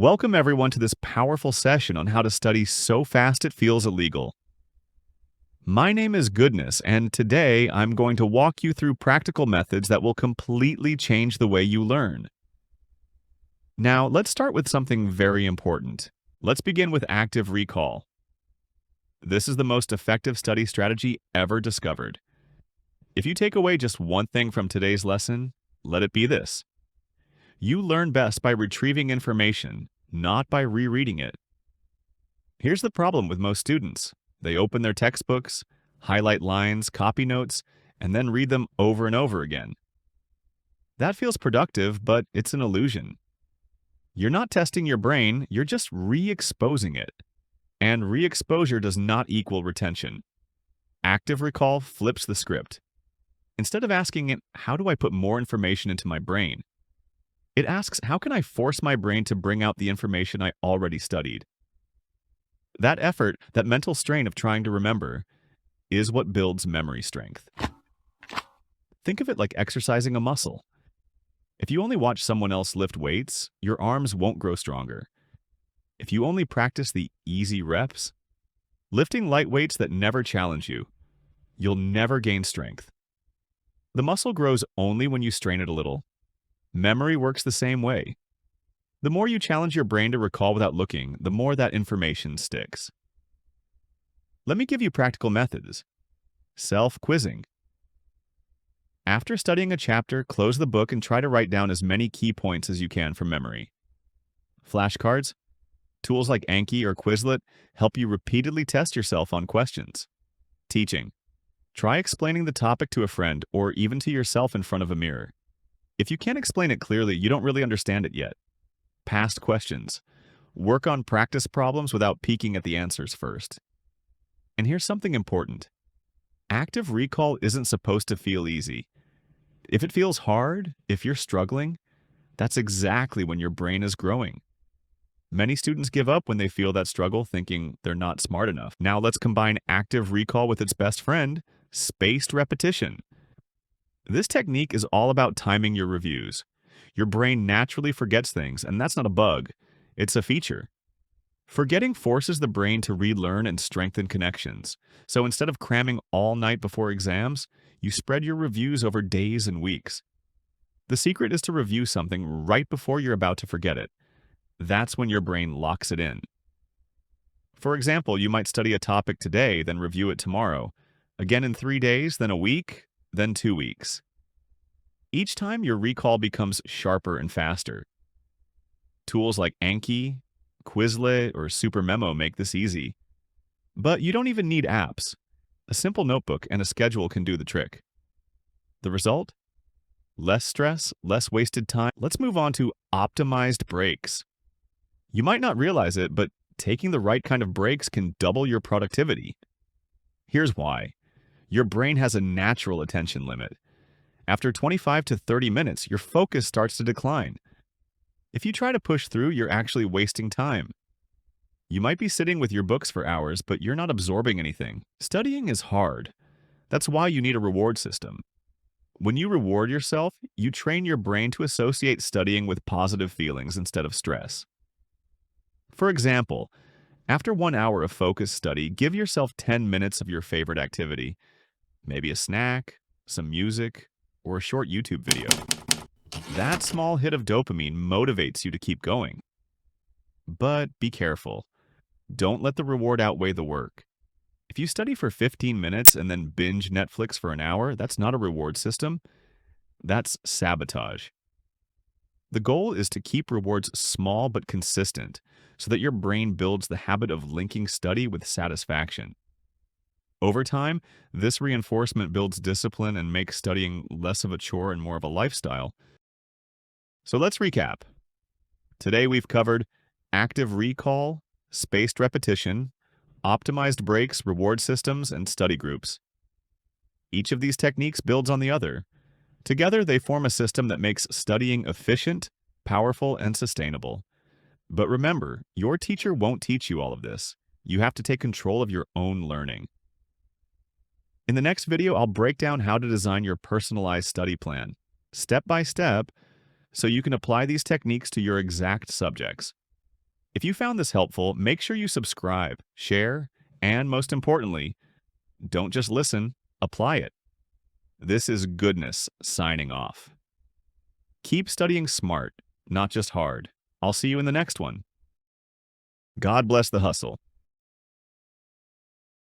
Welcome everyone to this powerful session on how to study so fast it feels illegal. My name is Goodness, and today I'm going to walk you through practical methods that will completely change the way you learn. Now, let's start with something very important. Let's begin with active recall. This is the most effective study strategy ever discovered. If you take away just one thing from today's lesson, let it be this. You learn best by retrieving information, not by rereading it. Here's the problem with most students. They open their textbooks, highlight lines, copy notes, and then read them over and over again. That feels productive, but it's an illusion. You're not testing your brain, you're just re-exposing it. And re-exposure does not equal retention. Active recall flips the script. Instead of asking it, how do I put more information into my brain? It asks, how can I force my brain to bring out the information I already studied? That effort, that mental strain of trying to remember, is what builds memory strength. Think of it like exercising a muscle. If you only watch someone else lift weights, your arms won't grow stronger. If you only practice the easy reps, lifting light weights that never challenge you, you'll never gain strength. The muscle grows only when you strain it a little. Memory works the same way. The more you challenge your brain to recall without looking, the more that information sticks. Let me give you practical methods. Self-quizzing. After studying a chapter, close the book and try to write down as many key points as you can from memory. Flashcards. Tools like Anki or Quizlet help you repeatedly test yourself on questions. Teaching. Try explaining the topic to a friend or even to yourself in front of a mirror. If you can't explain it clearly, you don't really understand it yet. Past questions. Work on practice problems without peeking at the answers first. And here's something important. Active recall isn't supposed to feel easy. If it feels hard, if you're struggling, that's exactly when your brain is growing. Many students give up when they feel that struggle, thinking they're not smart enough. Now let's combine active recall with its best friend, spaced repetition. This technique is all about timing your reviews. Your brain naturally forgets things, and that's not a bug. It's a feature. Forgetting forces the brain to relearn and strengthen connections. So instead of cramming all night before exams, you spread your reviews over days and weeks. The secret is to review something right before you're about to forget it. That's when your brain locks it in. For example, you might study a topic today, then review it tomorrow. Again in 3 days, then a week, then 2 weeks. Each time, your recall becomes sharper and faster. Tools like Anki, Quizlet, or SuperMemo make this easy. But you don't even need apps. A simple notebook and a schedule can do the trick. The result? Less stress, less wasted time. Let's move on to optimized breaks. You might not realize it, but taking the right kind of breaks can double your productivity. Here's why. Your brain has a natural attention limit. After 25 to 30 minutes, your focus starts to decline. If you try to push through, you're actually wasting time. You might be sitting with your books for hours, but you're not absorbing anything. Studying is hard. That's why you need a reward system. When you reward yourself, you train your brain to associate studying with positive feelings instead of stress. For example, after 1 hour of focused study, give yourself 10 minutes of your favorite activity. Maybe a snack, some music, or a short YouTube video. That small hit of dopamine motivates you to keep going. But be careful. Don't let the reward outweigh the work. If you study for 15 minutes and then binge Netflix for an hour, that's not a reward system. That's sabotage. The goal is to keep rewards small but consistent so that your brain builds the habit of linking study with satisfaction. Over time, this reinforcement builds discipline and makes studying less of a chore and more of a lifestyle. So let's recap. Today we've covered active recall, spaced repetition, optimized breaks, reward systems, and study groups. Each of these techniques builds on the other. Together, they form a system that makes studying efficient, powerful, and sustainable. But remember, your teacher won't teach you all of this. You have to take control of your own learning. In the next video, I'll break down how to design your personalized study plan, step by step, so you can apply these techniques to your exact subjects. If you found this helpful, make sure you subscribe, share, and most importantly, don't just listen, apply it. This is Goodness signing off. Keep studying smart, not just hard. I'll see you in the next one. God bless the hustle.